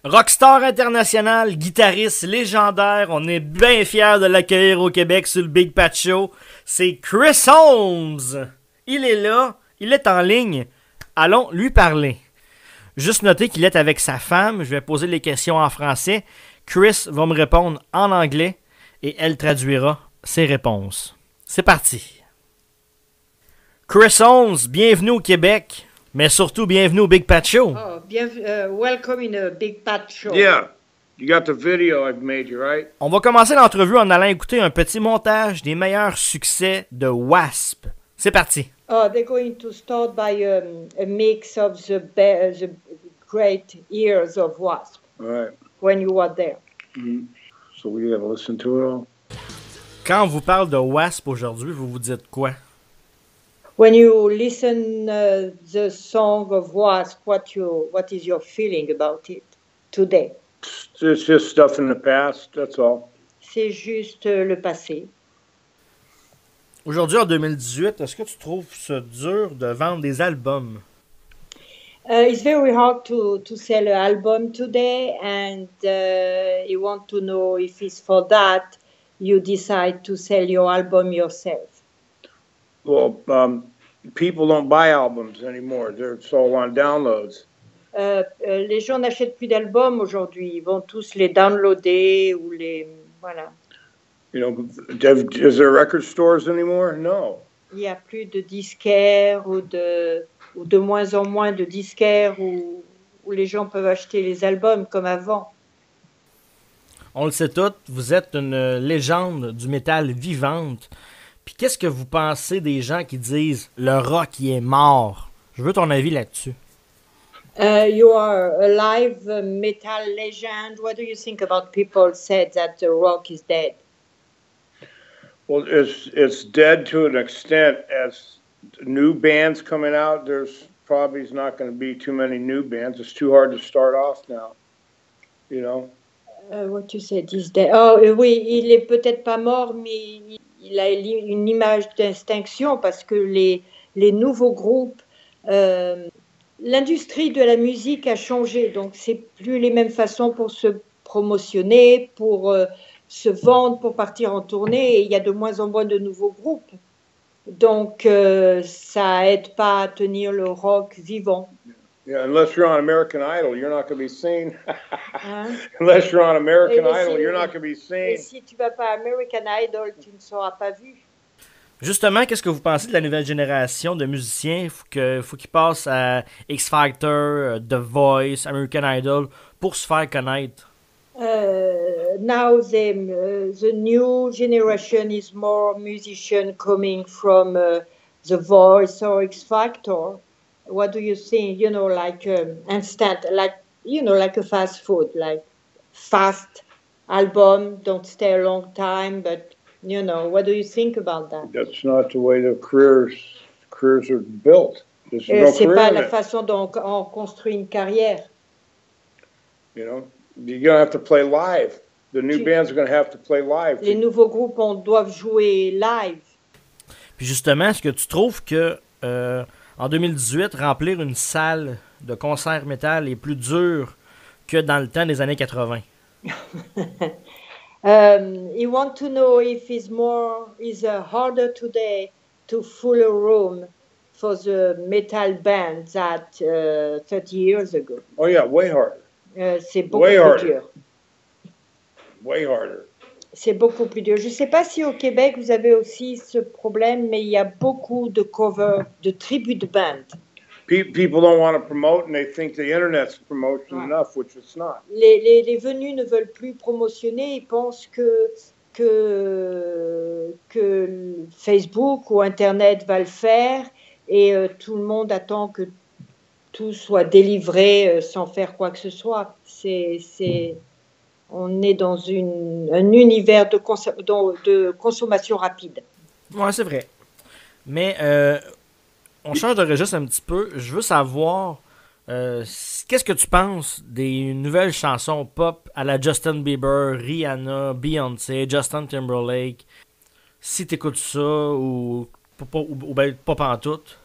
Rockstar international, guitariste légendaire, on est bien fiers de l'accueillir au Québec sur le Big Pat Show. C'est Chris Holmes. Il est là, il est en ligne. Allons lui parler. Juste noter qu'il est avec sa femme. Je vais poser les questions en français. Chris va me répondre en anglais et elle traduira ses réponses. C'est parti. Chris Holmes, bienvenue au Québec. Mais surtout, bienvenue au Big Pat Show. Oh, welcome in a Big Pat Show. Yeah, you got the video I've made you, right? On va commencer l'entrevue en allant écouter un petit montage des meilleurs succès de Wasp. C'est parti. Oh, they're going to start by a mix of the great years of Wasp. All right. When you were there. Mm-hmm. So we gotta listen to it all. Quand on vous parle de Wasp aujourd'hui, vous vous dites quoi? When you listen the song of Wasp, what is your feeling about it today? It's just stuff in the past, that's all. C'est juste le passé. Aujourd'hui, en 2018, est-ce que tu trouves ça dur de vendre des albums? It's very hard to sell an album today, and you want to know if it's for that you decide to sell your album yourself. Well, people don't buy albums anymore. It's all on downloads. Les gens n'achètent plus d'albums aujourd'hui. Ils vont tous les downloader ou les... Voilà. You know, is there record stores anymore? No. Il n'y a plus de disquaires ou de moins en moins de disquaires où les gens peuvent acheter les albums comme avant. On le sait tous, vous êtes une légende du métal vivante. Puis qu'est-ce que vous pensez des gens qui disent « le rock, il est mort » ? Je veux ton avis là-dessus. You are a live metal legend. What do you think about people said that the rock is dead? Well, it's dead to an extent. As new bands coming out, there's probably not going to be too many new bands. It's too hard to start off now, you know? What you said is dead. Oh, oui, il est peut-être pas mort, mais il a une image d'extinction parce que les nouveaux groupes, l'industrie de la musique a changé, donc c'est plus les mêmes façons pour se promotionner, pour se vendre, pour partir en tournée, et il y a de moins en moins de nouveaux groupes. Donc ça aide pas à tenir le rock vivant. Yeah, unless you're on American Idol, you're not going to be seen. Unless you're on American Idol, you're not going to be seen. Et si tu vas pas à American Idol, tu ne seras pas vu. Justement, qu'est-ce que vous pensez de la nouvelle génération de musiciens? Faut qu'ils passent à X Factor, The Voice, American Idol pour se faire connaître. Now the new generation is more musician coming from The Voice or X Factor. What do you think? You know, like instant, like like a fast food, like fast album, don't stay a long time, but what do you think about that? That's not the way the careers are built. C'est pas la façon dont on construit une carrière. You know, you're gonna have to play live. The new bands are gonna have to play live. Les nouveaux groupes doivent jouer live. Puis justement, est-ce que tu trouves que en 2018, remplir une salle de concert métal est plus dur que dans le temps des années 80? You want to know if it's harder today to fill a room for the metal band that 30 years ago? Oh yeah, way harder. C'est beaucoup plus dur. Way harder. C'est beaucoup plus dur. Je ne sais pas si au Québec, vous avez aussi ce problème, mais il y a beaucoup de covers, de tribute de band. People don't want to promote and they think the internet's promotion enough, which it's not. Les venus ne veulent plus promotionner, ils pensent que Facebook ou Internet va le faire et tout le monde attend que tout soit délivré sans faire quoi que ce soit. On est dans un univers de consommation rapide. Ouais, c'est vrai. Mais on change de registre un petit peu. Je veux savoir, qu'est-ce que tu penses des nouvelles chansons pop à la Justin Bieber, Rihanna, Beyoncé, Justin Timberlake? Si t'écoutes ça ou ben, pas pantoute?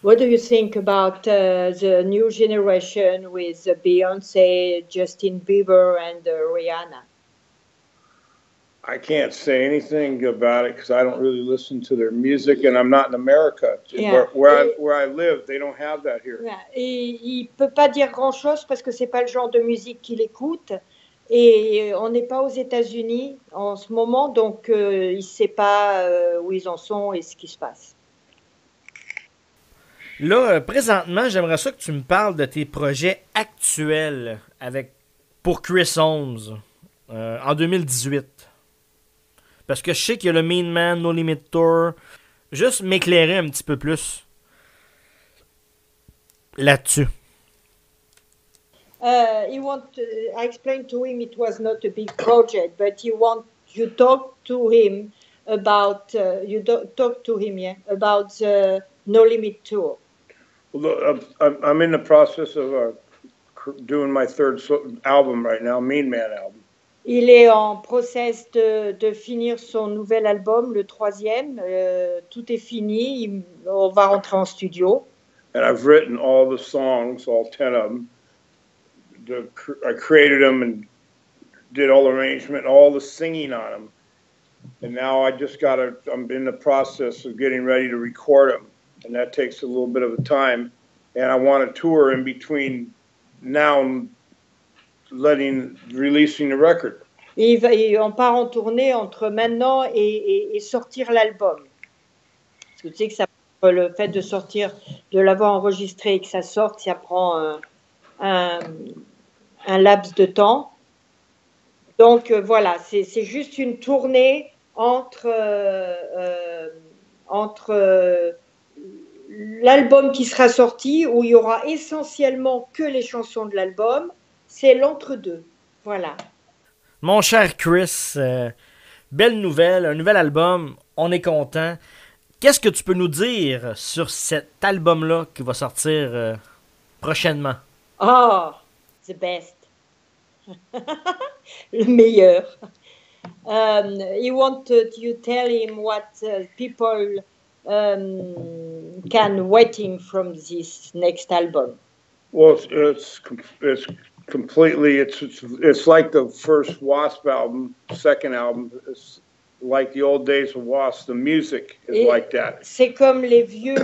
What do you think about the new generation with Beyonce, Justin Bieber, and Rihanna? I can't say anything about it because I don't really listen to their music, and I'm not in America. Yeah. Where I live, they don't have that here. Yeah. Et il peut pas dire grand-chose parce que c'est pas le genre de musique qu'il écoute. Et on n'est pas aux États-Unis en ce moment, donc il ne sait pas où ils en sont et ce qui se passe. Là, présentement, j'aimerais ça que tu me parles de tes projets actuels pour Chris Holmes en 2018. Parce que je sais qu'il y a le Mean Man, No Limit Tour. Juste m'éclairer un petit peu plus là-dessus. I explained to him it was not a big project, but you talk to him about about the No Limit Tour. Well, I'm in the process of doing my third album right now, Mean Man album. Il est en process de finir son nouvel album, le troisième. Tout est fini. On va rentrer en studio. And I've written all the songs, all 10 of them. I created them and did all the arrangement, all the singing on them. And now I'm in the process of getting ready to record them. And that takes a little bit of a time. And I want to tour in between now and releasing the record. On part en tournée entre maintenant et sortir l'album. Parce que tu sais que le fait de l'avoir enregistré et que ça sorte, ça prend un laps de temps. Donc voilà, c'est juste une tournée entre l'album qui sera sorti, où il y aura essentiellement que les chansons de l'album. C'est l'entre-deux. Voilà. Mon cher Chris, belle nouvelle, un nouvel album, on est content. Qu'est-ce que tu peux nous dire sur cet album-là qui va sortir prochainement? Oh, the best. Le meilleur. He wanted you tell him what people can waiting from this next album. Well, it's completely. It's like the first Wasp album, second album. It's like the old days of Wasp. The music is like that. C'est comme les vieux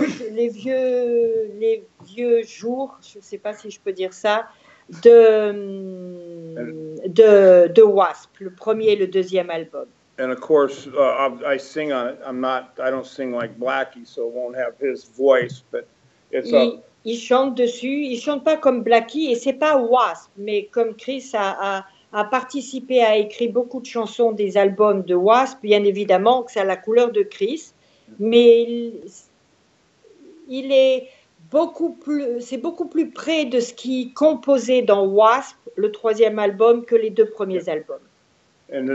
jours. Je ne sais pas si je peux dire ça. De Wasp, le premier et le deuxième album. And of course, I sing on it. I don't sing like Blackie, so it won't have his voice, but it's il chante dessus. Il chante pas comme Blackie et c'est pas Wasp, mais comme Chris a participé à écrire beaucoup de chansons des albums de Wasp, bien évidemment que ça a la couleur de Chris, mais il est c'est beaucoup plus près de ce qui composait dans Wasp, le troisième album, que les deux premiers albums. And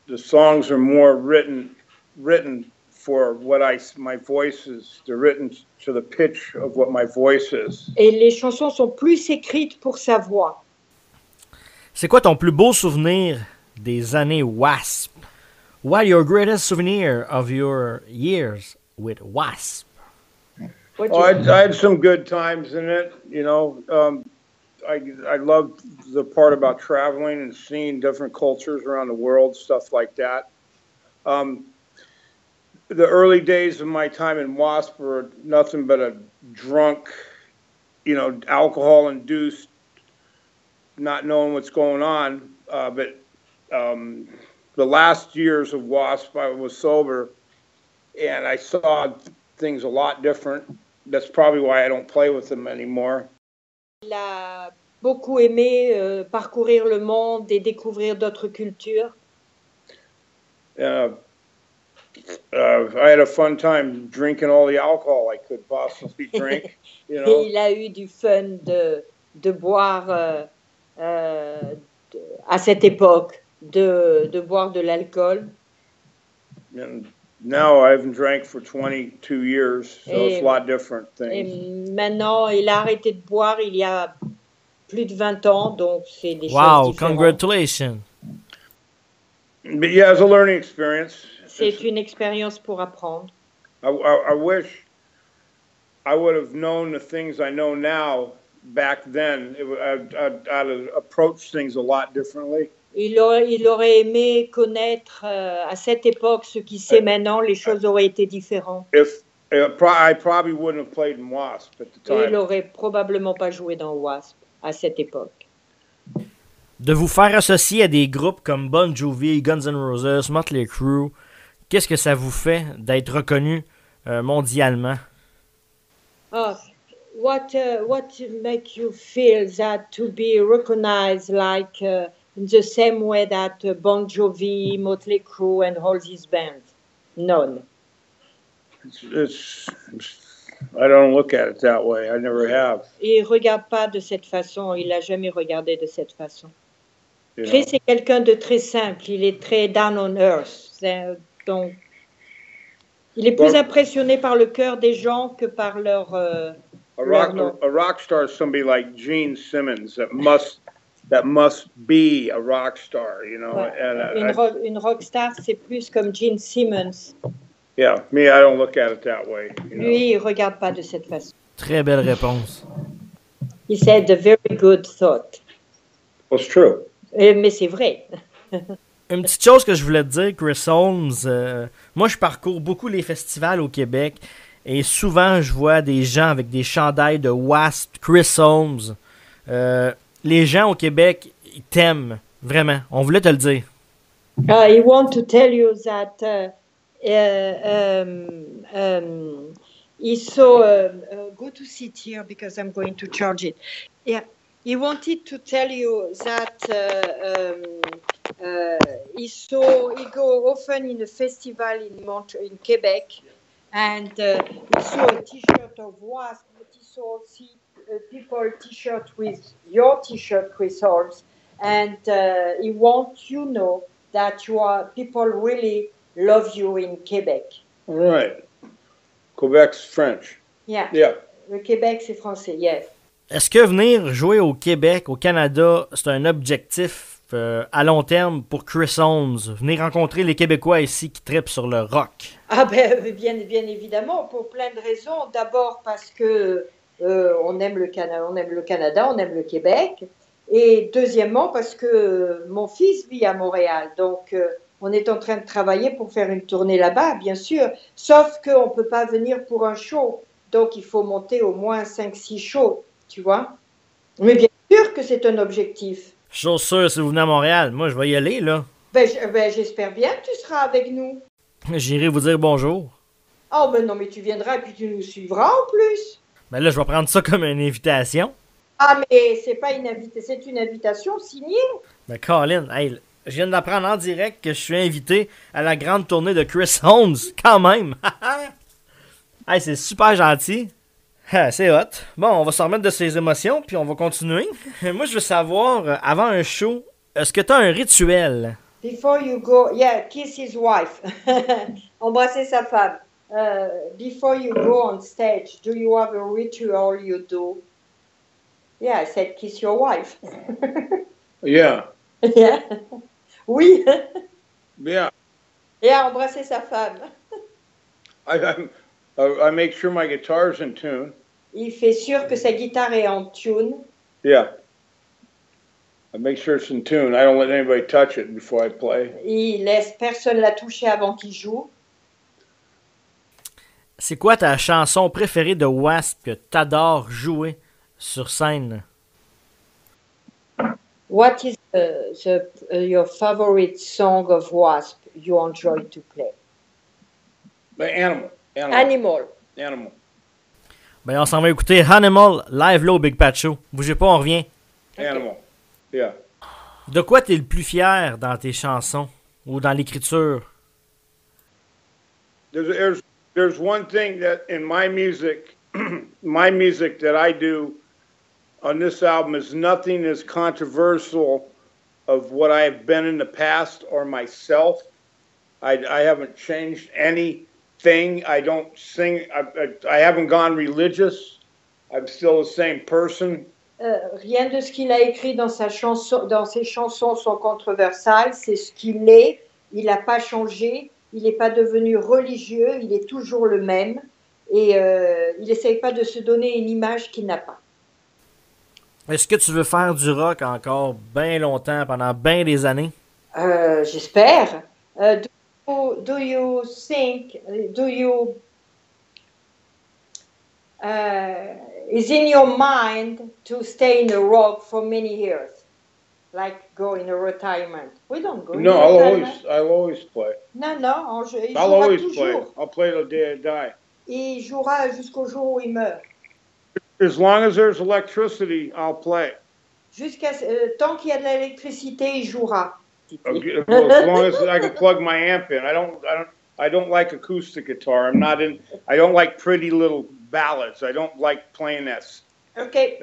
the songs are more written for what my voice is. They're written to the pitch of what my voice is. Et les chansons sont plus écrites pour sa voix. C'est quoi ton plus beau souvenir des années Wasp? What your greatest souvenir of your years with Wasp? I had some good times in it, you know. I love the part about traveling and seeing different cultures around the world, stuff like that. The early days of my time in Wasp were nothing but a drunk, alcohol-induced, not knowing what's going on. But the last years of Wasp, I was sober, and I saw things a lot different. That's probably why I don't play with them anymore. Il a beaucoup aimé parcourir le monde et découvrir d'autres cultures. I had a fun time drinking all the alcohol I could possibly drink. Et il a eu du fun de boire à cette époque, de boire de l'alcool. And now I haven't drank for 22 years, so it's a lot different things. Et maintenant, il a arrêté de boire il y a plus de 20 ans, donc c'est des choses différentes. Wow, congratulations. But yeah, it's a learning experience. C'est une expérience pour apprendre. I I would have known the things I know now back then. I'd have approached things a lot differently. Il aurait aimé connaître à cette époque ce qu'il sait maintenant, les choses auraient été différentes. I probably wouldn't have played in Wasp at the Et il time. n'aurait probablement pas joué dans Wasp à cette époque. De vous faire associer à des groupes comme Bon Jovi, Guns N' Roses, Motley Crue, qu'est-ce que ça vous fait d'être reconnu mondialement? What make you feel that to be recognized like in the same way that Bon Jovi, Motley Crue and all these bands? None. I don't look at it that way. I never have. Il regarde pas de cette façon. Il n'a jamais regardé de cette façon. You know? Chris est quelqu'un de très simple. Il est très down on earth. Donc, il est plus impressionné par le cœur des gens que par leur nom. A rock star is somebody like Gene Simmons that must be a rock star, you know. Ouais. And Une rock star, c'est plus comme Gene Simmons. yeah, me, I don't look at it that way. You know? Lui, il regarde pas de cette façon. Très belle réponse. He said a very good thought. Well, it's true. Mais c'est vrai. Une petite chose que je voulais te dire, Chris Holmes, moi je parcours beaucoup les festivals au Québec et souvent je vois des gens avec des chandails de Wasp, Chris Holmes. Les gens au Québec, ils t'aiment, vraiment. On voulait te le dire. I want to tell you that he saw. Go to sit here because I'm going to charge it. Yeah, he wanted to tell you that he go often in a festival in Quebec, and he saw a T-shirt of Wasp, but he saw people T-shirt with your T-shirt, Chris Holmes, and he wants you know that people really love you in Quebec. All right. Quebec's French. Yeah. Yeah. Le Québec, c'est français, yes. Est-ce que venir jouer au Québec, au Canada, c'est un objectif à long terme pour Chris Holmes? Venir rencontrer les Québécois ici qui trippent sur le rock? Ah ben, bien évidemment, pour plein de raisons. D'abord parce que on aime le Canada, on aime le Québec. Et deuxièmement parce que mon fils vit à Montréal. Donc, on est en train de travailler pour faire une tournée là-bas, bien sûr. Sauf qu'on ne peut pas venir pour un show. Donc, il faut monter au moins 5-6 shows, tu vois. Mais bien sûr que c'est un objectif. Chose sûre, si vous venez à Montréal, moi je vais y aller, là. J'espère bien que tu seras avec nous. J'irai vous dire bonjour. Oh, ben non, mais tu viendras et puis tu nous suivras en plus. Ben là, je vais prendre ça comme une invitation. Ah, mais c'est pas une invitation, c'est une invitation signée. Ben, Colin, hey, je viens d'apprendre en direct que je suis invité à la grande tournée de Chris Holmes, quand même. Hey, c'est super gentil. C'est hot. Bon, on va s'en remettre de ses émotions, puis on va continuer. Moi, je veux savoir, avant un show, est-ce que tu as un rituel? Before you go, yeah, kiss his wife. Embrasser sa femme. Before you go on stage, do you have a ritual you do? Yeah, I said kiss your wife. Yeah. Yeah. Oui. Yeah. Yeah, embrasser sa femme. I make sure my guitar's in tune. Il fait sûr que sa guitare est en tune. Yeah. I make sure it's in tune. I don't let anybody touch it before I play. Il laisse personne la toucher avant qu'il joue. C'est quoi ta chanson préférée de Wasp que t'adores jouer sur scène? What is your favorite song of Wasp you enjoy to play? Animal. Animal. Ben, on s'en va écouter Animal live là au Big Pat Show. Bougez pas, on revient. Animal. Yeah. De quoi t'es le plus fier dans tes chansons ou dans l'écriture? There's one thing that in my music, my music that I do on this album is nothing as controversial of what I have been in the past or myself. I haven't changed anything. I don't sing. I haven't gone religious. I'm still the same person. Rien de ce qu'il a écrit dans ses chansons sont controversales. C'est ce qu'il est. Il n'a pas changé. Il n'est pas devenu religieux. Il est toujours le même. Et il n'essaye pas de se donner une image qu'il n'a pas. Est-ce que tu veux faire du rock encore bien longtemps, pendant bien des années? J'espère. Do you think, is in your mind to stay in the rock for many years? Like go in a retirement? We don't go No, in retirement. I'll always play. Non, non, il I'll jouera always toujours. play. I'll play till the day I die. Et il jouera jusqu'au jour où il meurt. As long as there's electricity, I'll play. Tant qu'il y a de l'électricité, il jouera. Okay, well, as long as I can plug my amp in. I don't like acoustic guitar. I don't like pretty little ballads. I don't like playing that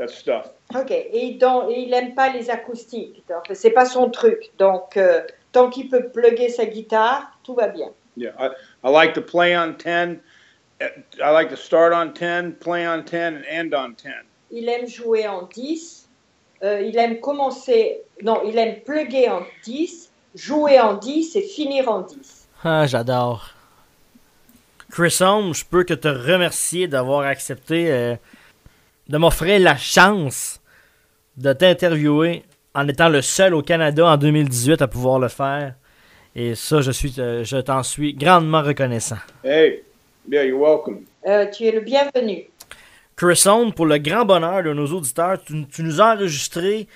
stuff. Ok. Et il n'aime pas les acoustiques. Donc, c'est pas son truc. Donc, tant qu'il peut plugger sa guitare, tout va bien. Yeah, I like to play on 10. I like to start on 10, play on 10, and end on 10. Il aime jouer en 10. Il aime plugger en 10, jouer en 10 et finir en 10. Ah, j'adore. Chris Holmes, je peux que te remercier d'avoir accepté de m'offrir la chance de t'interviewer en étant le seul au Canada en 2018 à pouvoir le faire. Et ça, je t'en suis grandement reconnaissant. Hey, yeah, you're welcome. Tu es le bienvenu. Chris Holmes, pour le grand bonheur de nos auditeurs, tu nous as enregistré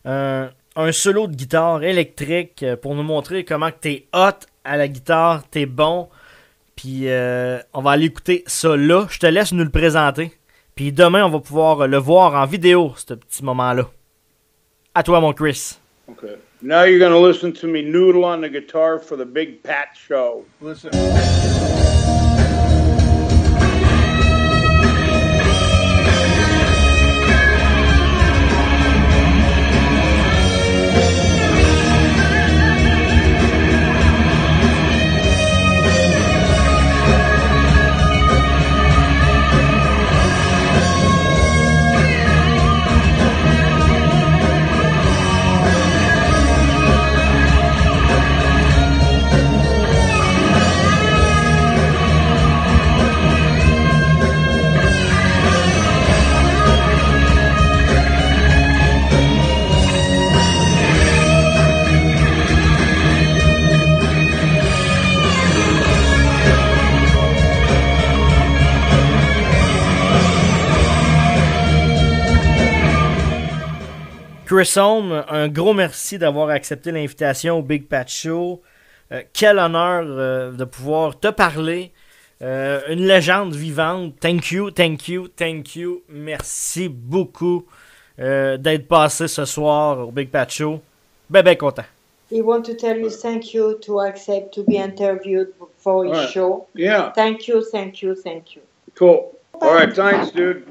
un solo de guitare électrique pour nous montrer comment t'es hot à la guitare, t'es bon. Puis on va aller écouter ça là. Je te laisse nous le présenter. Puis demain, on va pouvoir le voir en vidéo, ce petit moment-là. À toi, mon Chris. Okay. Now you're going to listen to me noodle on the guitar for the Big Pat Show. Listen. Chris Holmes, un gros merci d'avoir accepté l'invitation au Big Pat Show. Quel honneur de pouvoir te parler. Une légende vivante. Thank you, thank you, thank you. Merci beaucoup d'être passé ce soir au Big Pat Show. Ben content. He want to tell you thank you to accept to be interviewed for his show. Yeah. Thank you, thank you, thank you. Cool. All right, thanks, dude.